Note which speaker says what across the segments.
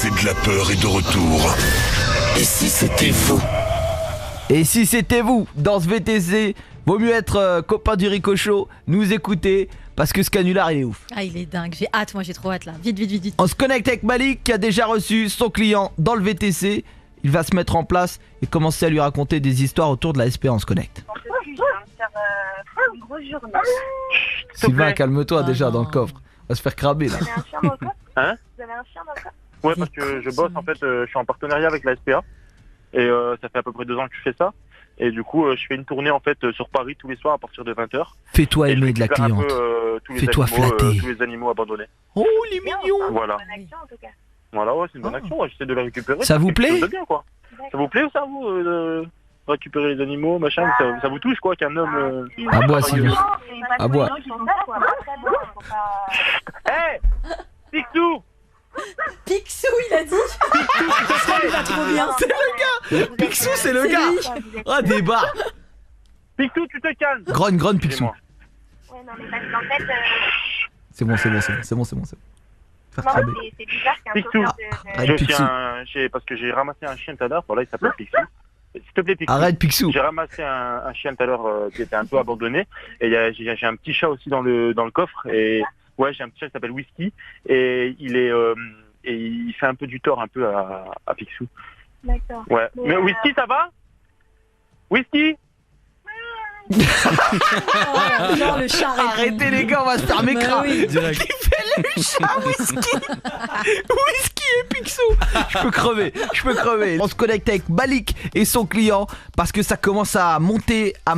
Speaker 1: C'est de la peur est de retour. Et si c'était vous?
Speaker 2: Et si c'était vous, dans ce VTC, vaut mieux être copain du Ricochot, nous écouter, parce que ce canular il est ouf.
Speaker 3: Ah, il est dingue, j'ai hâte, moi j'ai trop hâte là. Vite, vite, vite, vite.
Speaker 2: On se connecte avec Malik qui a déjà reçu son client dans le VTC. Il va se mettre en place et commencer à lui raconter des histoires autour de la SPA. On se connecte.
Speaker 4: Je viens de faire une grosse journée.
Speaker 2: Sylvain, calme-toi déjà
Speaker 3: non.
Speaker 2: dans le coffre. On va se faire craber là.
Speaker 4: Vous avez un chien dans le coffre?
Speaker 5: Hein?
Speaker 4: Vous avez un chien dans le coffre?
Speaker 5: Ouais, parce que je bosse en fait, je suis en partenariat avec la SPA et ça fait à peu près 2 ans que je fais ça. Et du coup, je fais une tournée en fait sur Paris tous les soirs à partir de 20h.
Speaker 2: Fais-toi aimer de la cliente. Fais-toi flatter.
Speaker 5: Tous les animaux abandonnés.
Speaker 2: Oh, il est mignon.
Speaker 5: Voilà.
Speaker 4: Bonne action en tout cas.
Speaker 5: Voilà, ouais, c'est une bonne action. Ouais, j'essaie de les récupérer.
Speaker 2: Ça vous
Speaker 5: C'est quelque
Speaker 2: plaît?
Speaker 5: chose de bien, quoi. Ça vous plaît ça, vous, de récupérer les animaux, machin? Ça vous touche, quoi, qu'un homme...
Speaker 2: À bois, Sylvain. À bois.
Speaker 5: Hé Picsou!
Speaker 3: Picsou, il a dit. Il va trop bien.
Speaker 2: C'est le gars. Picsou, c'est le gars. Ah, débat.
Speaker 5: Picsou, tu te calmes!
Speaker 2: Grogne, Picsou.
Speaker 5: Excusez-moi.
Speaker 4: Ouais, non, mais parce qu'en fait,
Speaker 2: C'est bon. Faire
Speaker 4: non,
Speaker 2: craber.
Speaker 4: c'est bizarre qu'un
Speaker 5: Picsou.
Speaker 4: chauffeur
Speaker 2: Arrête, Picsou.
Speaker 5: Parce que j'ai ramassé un chien tout à l'heure, voilà, il s'appelle Picsou. S'il te plaît, Picsou.
Speaker 2: Arrête, Picsou.
Speaker 5: J'ai ramassé un chien tout à l'heure qui était un peu abandonné. Et j'ai un petit chat aussi dans le coffre. Et ouais, j'ai un petit chat qui s'appelle Whisky. Et il fait un peu du tort un peu à Picsou.
Speaker 4: D'accord.
Speaker 5: Ouais. Mais
Speaker 4: Mais,
Speaker 5: Whisky, ça va? Whisky?
Speaker 3: Oh, non, le chat répond.
Speaker 2: Arrêtez les gars, on va se faire
Speaker 3: Bah
Speaker 2: m'écraser.
Speaker 3: oui.
Speaker 2: Direct. Qui fait le chat Whisky? Whisky et Picsou. Je peux crever. On se connecte avec Malik et son client parce que ça commence à monter. On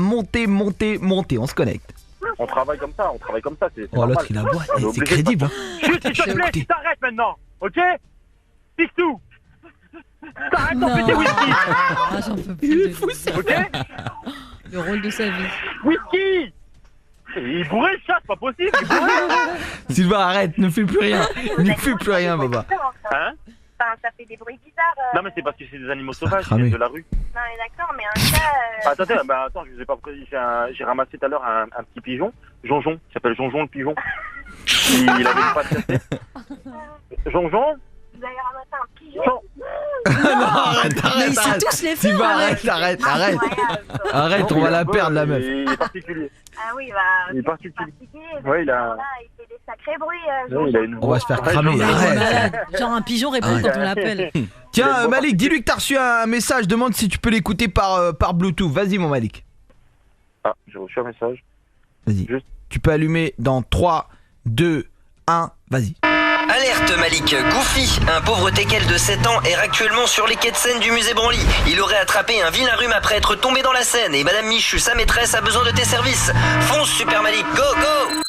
Speaker 2: se connecte.
Speaker 5: On travaille comme ça, c'est
Speaker 2: Oh,
Speaker 5: normal.
Speaker 2: l'autre il aboie.
Speaker 5: On est
Speaker 2: C'est
Speaker 5: obligé de
Speaker 2: crédible. Hein.
Speaker 5: Chut, s'il te plaît,
Speaker 2: Écoutez.
Speaker 5: tu t'arrêtes maintenant, ok? Picsou! T'arrêtes ton
Speaker 3: Non.
Speaker 5: petit Whisky!
Speaker 3: Ah, j'en peux plus. de lui.
Speaker 5: Ok?
Speaker 3: Le rôle de sa vie.
Speaker 5: Whisky! Il est bourré le chat, c'est pas possible! Il est bourré.
Speaker 2: Sylvain, arrête, ne fais plus rien, Baba.
Speaker 5: Hein?
Speaker 4: Enfin, ça fait des bruits bizarres.
Speaker 5: Non mais c'est parce que c'est des animaux sauvages,
Speaker 2: cramer.
Speaker 5: ils viennent de la rue.
Speaker 4: Non, mais d'accord, mais un chat.
Speaker 5: Attends, je vous ai pas précisé, j'ai ramassé tout à l'heure un petit pigeon, Jonjon, qui s'appelle Jonjon le pigeon. Il avait une patte cassée. Jonjon?
Speaker 4: Vous avez ramassé un pigeon.
Speaker 2: Non, arrête.
Speaker 3: Mais ils sont tous les faire.
Speaker 2: Sylvain,
Speaker 3: Alex.
Speaker 2: arrête.
Speaker 4: Incroyable.
Speaker 2: Arrête, on va la perdre la meuf.
Speaker 5: Il est particulier.
Speaker 4: Ah oui, bah.
Speaker 5: Il est
Speaker 4: c'est
Speaker 5: particulier.
Speaker 4: particulier.
Speaker 5: Ouais, il a-
Speaker 4: Là, il fait des sacrés bruits.
Speaker 5: Ouais, il a une
Speaker 2: On va se faire cramer,
Speaker 3: Il est
Speaker 2: arrête.
Speaker 3: malade. Genre un pigeon répond
Speaker 2: Arrête.
Speaker 3: quand on l'appelle.
Speaker 2: Tiens, Malik, dis-lui que t'as reçu un message. Demande si tu peux l'écouter par Bluetooth. Vas-y, mon Malik.
Speaker 5: Ah, j'ai reçu un message.
Speaker 2: Vas-y.
Speaker 5: Juste.
Speaker 2: Tu peux allumer dans 3, 2, 1. Vas-y.
Speaker 6: Alerte Malik, Goofy, un pauvre teckel de 7 ans, erre actuellement sur les quais de Seine du musée Branly. Il aurait attrapé un vilain rhume après être tombé dans la Seine et Madame Michu, sa maîtresse, a besoin de tes services. Fonce Super Malik, go go!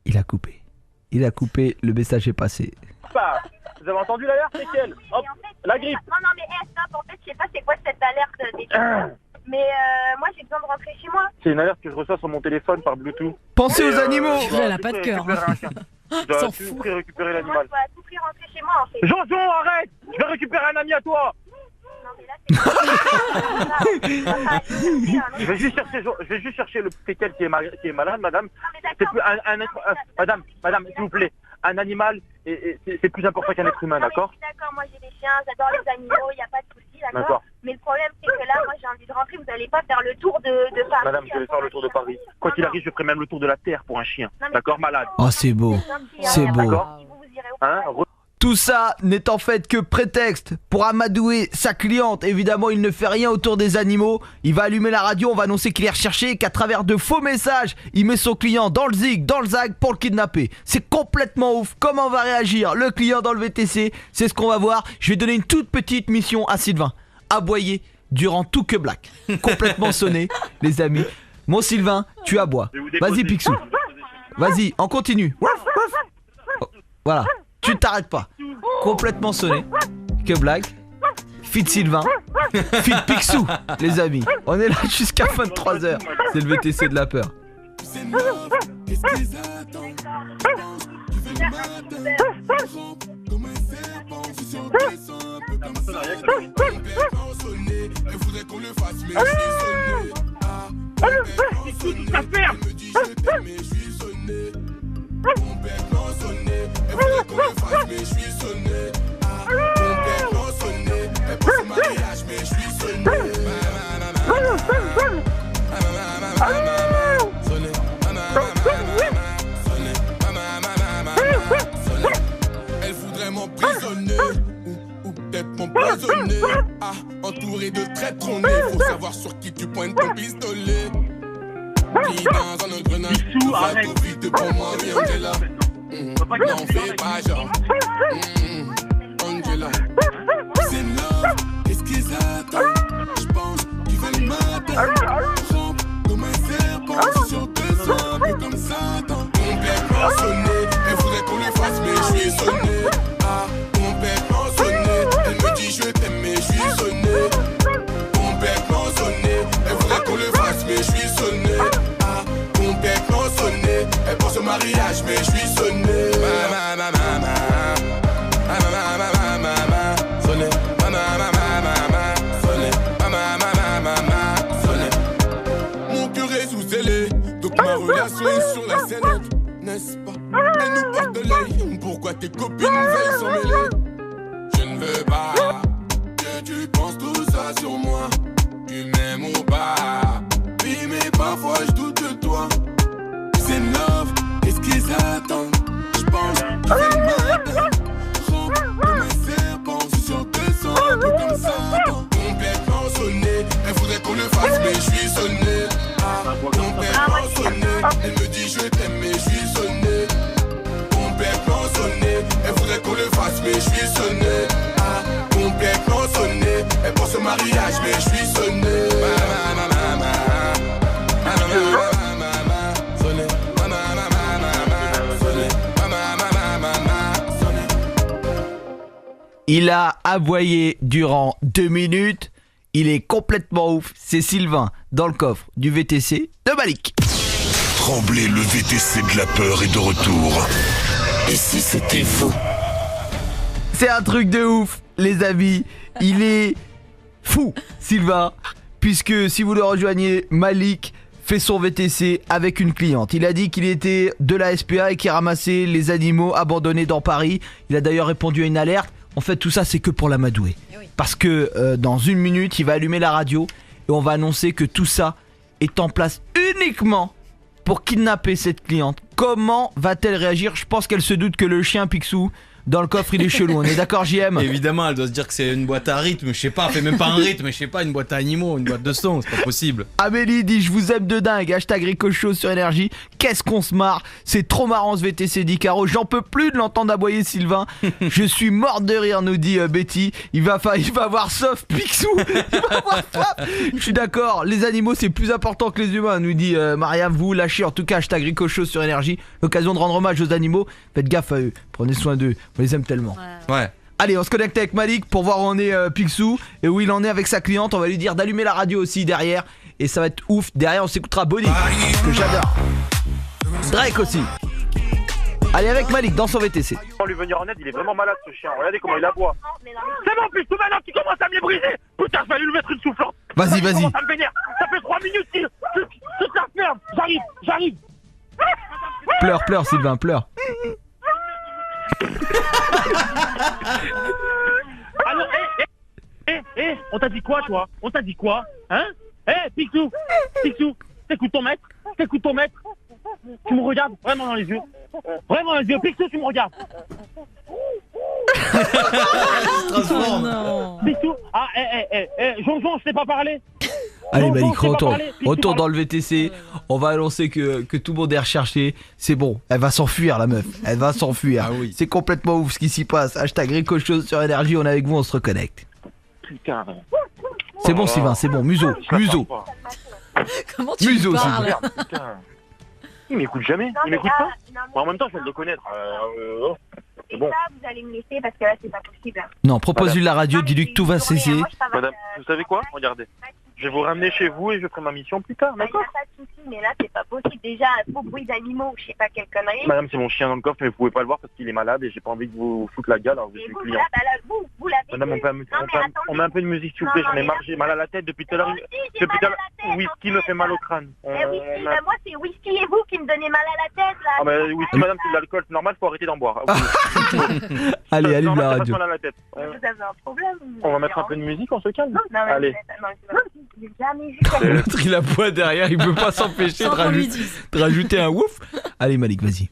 Speaker 2: Il a coupé, le message est passé.
Speaker 5: Bah, vous avez entendu l'alerte, c'est quelle? Hop,
Speaker 4: Et en fait,
Speaker 5: la grippe.
Speaker 4: Non, mais stop, en fait, je sais pas c'est quoi cette alerte des mais moi, j'ai besoin de rentrer chez moi.
Speaker 5: C'est une alerte que je reçois sur mon téléphone par Bluetooth.
Speaker 2: Pensez aux animaux.
Speaker 3: Purée, elle a pas de cœur.
Speaker 5: Je dois
Speaker 3: S'en
Speaker 5: à tout
Speaker 3: fout.
Speaker 5: prix récupérer
Speaker 4: Moi,
Speaker 5: l'animal.
Speaker 4: je dois à tout prix rentrer chez moi, en fait.
Speaker 5: Jonjon, arrête! Je vais récupérer un ami à toi!
Speaker 4: Non, mais là, c'est.
Speaker 5: Je vais juste chercher le teckel qui est malade, madame.
Speaker 4: Non, mais
Speaker 5: C'est
Speaker 4: d'accord.
Speaker 5: plus madame, s'il vous plaît. Un animal, c'est plus important qu'un être humain,
Speaker 4: Non, mais
Speaker 5: d'accord?
Speaker 4: je suis d'accord, moi j'ai des chiens, j'adore les animaux, il n'y a pas de souci, d'accord.
Speaker 5: D'accord.
Speaker 4: Mais le problème c'est que là, moi j'ai envie de rentrer, vous n'allez pas faire le tour de Paris.
Speaker 5: Madame, je vais faire le tour de Paris. Quoi qu'il arrive, je ferai même le tour de la Terre pour un chien.
Speaker 4: Non, mais-
Speaker 5: D'accord, malade?
Speaker 2: Oh, c'est beau. C'est beau.
Speaker 5: D'accord.
Speaker 4: Si vous irez au
Speaker 5: Hein?
Speaker 4: travail.
Speaker 2: Tout ça n'est en fait que prétexte pour amadouer sa cliente. Évidemment, il ne fait rien autour des animaux. Il va allumer la radio, on va annoncer qu'il est recherché et qu'à travers de faux messages, il met son client dans le zig, dans le zag pour le kidnapper. C'est complètement ouf. Comment va réagir le client dans le VTC? C'est ce qu'on va voir. Je vais donner une toute petite mission à Sylvain. Aboyer durant tout que black. Complètement sonné, les amis. Mon Sylvain, tu aboies.
Speaker 5: Je vais vous déposer.
Speaker 2: Vas-y, Picsou. Vas-y, on continue. Oh, voilà. Tu ne t'arrêtes pas. Complètement sonné. Que blague. Fit Sylvain. Fit Picsou, les amis. On est là jusqu'à 23h. C'est le VTC de la peur.
Speaker 5: Ça ferme!
Speaker 7: Mon bec l'en sonné, elle voudrait qu'on le fasse, mais je suis entouré de traîtres, on est. Faut savoir sur qui tu pointes ton pistolet. Pris dans un engrenage, tout va tout vite pour moi, oui, Angela. N'en fais pas genre. Angela. C'est love, qu'est-ce qu'ils attendent? J'pense qu'ils veulent m'atteindre. Rampe comme un serpent, sur deux sables comme Satan. Complètement sonné, elle voudrait qu'on le fasse, mais je suis sonné. Complètement sonné, elle me dit je t'aime, mais je suis sonné. Complètement sonné, elle voudrait qu'on le fasse, mais je suis sonné. Complètement sonné, elle pense au mariage, mais je suis sonné. Sonné, sonné. Mon cœur est sous scellé, donc ma relation est sur la sellette, n'est-ce pas? Elle nous porte de l'œil, pourquoi tes copines veulent s'en mêler? Je ne veux pas que tu penses tout ça sur moi. Tu m'aimes ou pas? Oui, mais parfois je doute de toi. C'est love, qu'est-ce qu'ils attendent? J'pense qu'ils veulent m'atteindre. Rampe comme un serpent, sur deux sangles comme Satan. Complètement sonné, elle voudrait qu'on le fasse, mais je suis sonné. Complètement sonné, elle me dit je t'aime, mais je suis sonné. Complètement sonné, elle voudrait qu'on le fasse, mais je suis sonné. Complètement sonné, elle pense au mariage, mais je suis sonné.
Speaker 2: Il a aboyé durant 2 minutes. Il est complètement ouf. C'est Sylvain dans le coffre du VTC de Malik.
Speaker 1: Tremblay, le VTC de la peur est de retour. Et si c'était faux?
Speaker 2: C'est un truc de ouf, les amis. Il est fou, Sylvain. Puisque si vous le rejoignez, Malik fait son VTC avec une cliente. Il a dit qu'il était de la SPA et qu'il ramassait les animaux abandonnés dans Paris. Il a d'ailleurs répondu à une alerte. En fait, tout ça, c'est que pour l'amadouer. Parce que dans 1 minute, il va allumer la radio et on va annoncer que tout ça est en place uniquement pour kidnapper cette cliente. Comment va-t-elle réagir? Je pense qu'elle se doute que le chien Picsou dans le coffre il est chelou. On est d'accord, JM?
Speaker 8: Évidemment, elle doit se dire que c'est une boîte à rythme. Je sais pas, elle fait même pas un rythme. Je sais pas, une boîte à animaux, une boîte de son, c'est pas possible.
Speaker 2: Amélie dit je vous aime de dingue. Hashtag Ricochot sur Énergie. Qu'est-ce qu'on se marre. C'est trop marrant ce VTC dit Caro. J'en peux plus de l'entendre aboyer Sylvain. Je suis morte de rire, nous dit Betty. Il va avoir sauf Picsou. Il va avoir sauf. Je suis d'accord. Les animaux c'est plus important que les humains, nous dit Mariam. Vous lâchez en tout cas hashtag Ricochot sur Énergie. L'occasion de rendre hommage aux animaux. Faites gaffe à eux. Prenez soin d'eux. On les aime tellement.
Speaker 8: Ouais.
Speaker 2: Allez, on se connecte avec Malik pour voir où en est Picsou et où il en est avec sa cliente. On va lui dire d'allumer la radio aussi derrière. Et ça va être ouf. Derrière, on s'écoutera Bonnie, que j'adore. Drake aussi. Allez, avec Malik dans son VTC.
Speaker 5: On lui venir en aide, il est vraiment malade ce chien. Regardez comment il aboie. C'est bon, Picsou, maintenant tu commences à me les briser. Putain, je vais aller lui mettre une soufflante.
Speaker 2: Vas-y.
Speaker 5: Ça me vénère. Ça fait 3 minutes qu'il se ferme. J'arrive.
Speaker 2: Pleure, Sylvain, pleure.
Speaker 5: Alors, on t'a dit quoi, toi? On t'a dit quoi? Hein? Picsou, t'écoutes ton maître? Tu me regardes vraiment dans les yeux? Picsou, tu me regardes? Picsou, Jean, je t'ai pas parlé.
Speaker 2: Allez Malik, retourne dans le VTC. On va annoncer que tout le monde est recherché. C'est bon, elle va s'enfuir la meuf. Elle va s'enfuir.
Speaker 8: Ah oui.
Speaker 2: C'est complètement ouf ce qui s'y passe. Hashtag Ricochot sur Énergie, on est avec vous, on se reconnecte.
Speaker 5: Putain.
Speaker 2: C'est bon Sylvain, c'est bon. Museau.
Speaker 3: Comment tu
Speaker 2: Museau,
Speaker 3: parles?
Speaker 5: Putain. Il m'écoute jamais. Il m'écoute pas. Bon, en même temps, je viens de le connaître.
Speaker 4: Et
Speaker 5: bon.
Speaker 4: ça, vous allez me laisser parce que là, c'est pas possible.
Speaker 2: Non, propose-lui la radio, dis-lui que tout va cesser.
Speaker 5: Madame, vous savez quoi? Regardez. Je vais vous ramener chez vous et je ferai ma mission plus tard,
Speaker 4: Il n'y a
Speaker 5: d'accord?
Speaker 4: pas de souci, mais là, c'est pas possible. Déjà, un beau bruit d'animaux, je sais pas quelle connerie.
Speaker 5: Madame, c'est mon chien dans le coffre, mais vous pouvez pas le voir parce qu'il est malade et j'ai pas envie de vous foutre la gueule alors que je
Speaker 4: Et
Speaker 5: suis
Speaker 4: vous,
Speaker 5: client.
Speaker 4: là, bah, là, vous l'avez
Speaker 5: Madame,
Speaker 4: vu.
Speaker 5: on met un peu de musique s'il vous plaît,
Speaker 4: Non,
Speaker 5: j'en ai
Speaker 4: mais
Speaker 5: marre, j'ai mal à la tête depuis tout à l'heure.
Speaker 4: Moi aussi, j'ai mal à la tête.
Speaker 5: Whisky me fait mal au crâne.
Speaker 4: Whisky, bah, moi, c'est Whisky et vous qui me donnez mal à la tête, là.
Speaker 5: Ah bah whisky, madame, c'est de l'alcool, c'est normal, faut arrêter d'en boire.
Speaker 2: Allez, allume
Speaker 5: Normal,
Speaker 2: la
Speaker 5: ça passe
Speaker 2: radio.
Speaker 5: mal à la tête.
Speaker 4: Vous avez un problème.
Speaker 5: On va mettre un peu de musique, on se calme.
Speaker 4: Non, mais
Speaker 5: Allez.
Speaker 4: j'ai jamais vu ça.
Speaker 2: L'autre il a poids derrière, il peut pas s'empêcher
Speaker 3: Sans qu'on lui
Speaker 2: de
Speaker 3: dise.
Speaker 2: rajouter un ouf. Allez Malik, vas-y.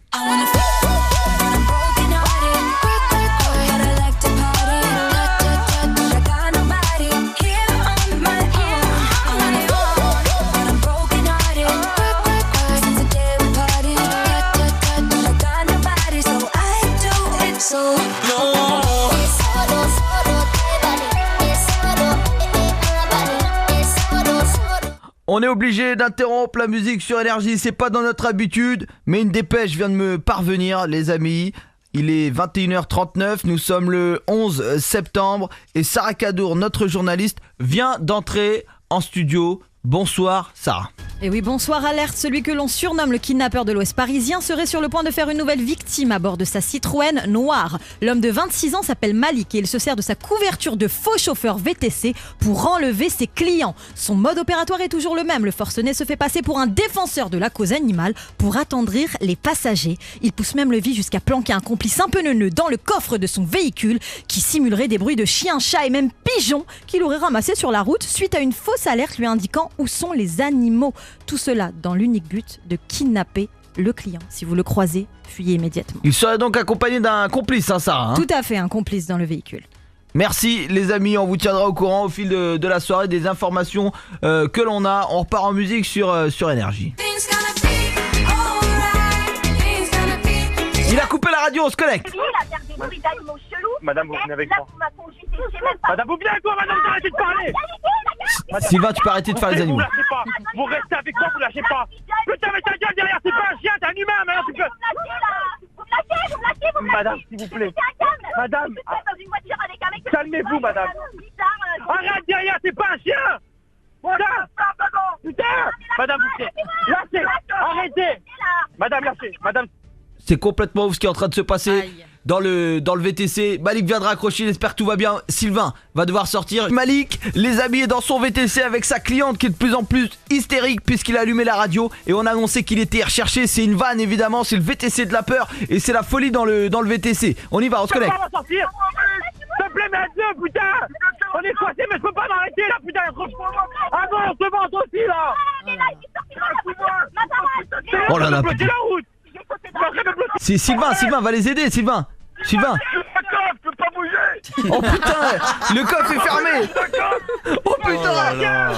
Speaker 2: On est obligé d'interrompre la musique sur Énergie, c'est pas dans notre habitude, mais une dépêche vient de me parvenir, les amis. Il est 21h39, nous sommes le 11 septembre et Sarah Kadour, notre journaliste, vient d'entrer en studio. Bonsoir Sarah.
Speaker 3: Et oui, bonsoir, alerte. Celui que l'on surnomme le kidnappeur de l'Ouest parisien serait sur le point de faire une nouvelle victime à bord de sa Citroën noire. L'homme de 26 ans s'appelle Malik et il se sert de sa couverture de faux chauffeur VTC pour enlever ses clients. Son mode opératoire est toujours le même. Le forcené se fait passer pour un défenseur de la cause animale pour attendrir les passagers. Il pousse même le vice jusqu'à planquer un complice un peu neuneux dans le coffre de son véhicule qui simulerait des bruits de chiens, chats et même pigeons qu'il aurait ramassés sur la route suite à une fausse alerte lui indiquant où sont les animaux. Tout cela dans l'unique but de kidnapper le client. Si vous le croisez, fuyez immédiatement.
Speaker 2: Il serait donc accompagné d'un complice, hein, Sarah, hein.
Speaker 3: Tout à fait, un complice dans le véhicule.
Speaker 2: Merci les amis, on vous tiendra au courant au fil de la soirée des informations que l'on a. On repart en musique sur Énergie. Il a coupé la radio, on se connecte.
Speaker 5: Madame, vous venez avec moi.
Speaker 4: Madame,
Speaker 5: Madame, vous venez avec moi, madame, arrêtez de parler.
Speaker 2: Sylvain, tu peux arrêter de faire les animaux.
Speaker 5: Vous lâchez pas. Vous restez avec moi, vous lâchez pas. Putain, mais ta gueule derrière, c'est pas un chien, t'es un humain, maintenant tu peux. Madame, s'il vous plaît. Madame, calmez-vous, madame. Arrête derrière, c'est pas un chien. Putain. Madame, vous lâchez. Arrêtez. Madame, lâchez. Madame.
Speaker 2: C'est complètement ouf ce qui est en train de se passer dans le VTC. Malik vient de raccrocher, j'espère que tout va bien. Sylvain va devoir sortir. Malik, les amis, est dans son VTC avec sa cliente qui est de plus en plus hystérique puisqu'il a allumé la radio et on a annoncé qu'il était recherché. C'est une vanne évidemment, c'est le VTC de la peur et c'est la folie dans le VTC. On y va, on se connecte.
Speaker 5: S'il te plaît, mais adieu, putain. On est coincé, mais je peux pas m'arrêter là, putain. Ah bon, on se vante aussi là.
Speaker 2: Oh là là, putain. C'est Sylvain, va les aider, Sylvain.
Speaker 5: Je peux pas bouger.
Speaker 2: Oh putain, le coffre est fermé. Oh putain.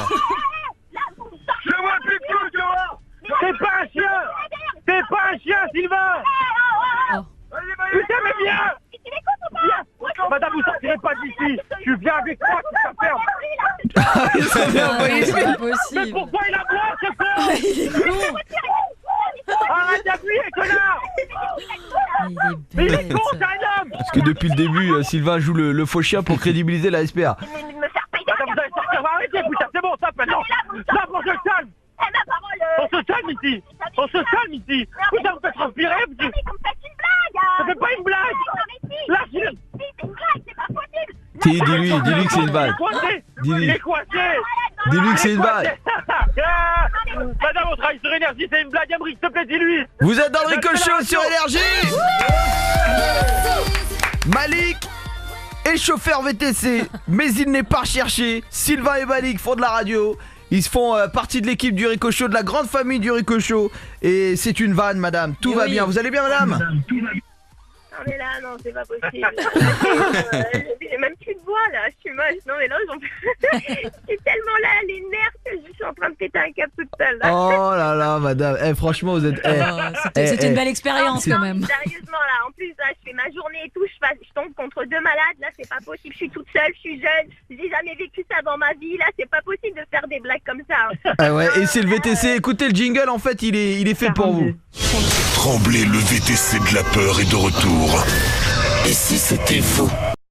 Speaker 5: Je vois plus de tout, je vois. C'est pas un chien. C'est pas un chien, Sylvain. Putain, mais viens. Madame, vous sortirez pas d'ici. Tu viens avec moi, tu te fermes.
Speaker 3: C'est pas possible.
Speaker 5: Mais pourquoi il aboie, ce con? Arrête d'appuyer, connard. Mais il est con, c'est un homme.
Speaker 2: Parce que depuis le début, Sylvain joue le faux chien pour crédibiliser la SPA.
Speaker 5: Madame, vous allez sortir, arrêtez, putain, c'est bon, ça, maintenant. Ça, on se calme. On se calme ici. On se calme ici. Putain, vous faites transpirer, putain. Ça fait pas une blague. Lâchez-le.
Speaker 2: Dis-lui que c'est une vanne.
Speaker 5: Il est coincé.
Speaker 2: Dis-lui que c'est une vanne.
Speaker 5: Madame, on travaille sur Énergie, c'est une blague, Amri, s'il te plaît, dis-lui.
Speaker 2: Vous êtes dans le Ricochot sur Énergie. Malik est chauffeur VTC, mais il n'est pas recherché. Sylvain et Malik font de la radio. Ils se font partie de l'équipe du Ricochot, de la grande famille du Ricochot. Et c'est une vanne, madame. Tout va bien. Vous allez bien, madame?
Speaker 4: Non mais là, non, c'est pas possible. J'ai même plus de voix là, je suis moche. Non mais là, j'en peux. C'est tellement là les nerfs que je suis en train de péter un câble toute seule là.
Speaker 2: Oh là là, madame. Franchement, vous êtes...
Speaker 3: C'était une belle expérience quand même.
Speaker 4: Sérieusement là, en plus là, je fais ma journée et tout, je tombe contre deux malades, là c'est pas possible, je suis toute seule, je suis jeune, j'ai jamais vécu ça dans ma vie, là c'est pas possible de faire des blagues comme ça.
Speaker 2: Ah ouais, et c'est le VTC, écoutez le jingle, en fait il est fait pour vous.
Speaker 1: Tremblay, le VTC de la peur est de retour. Et si c'était faux?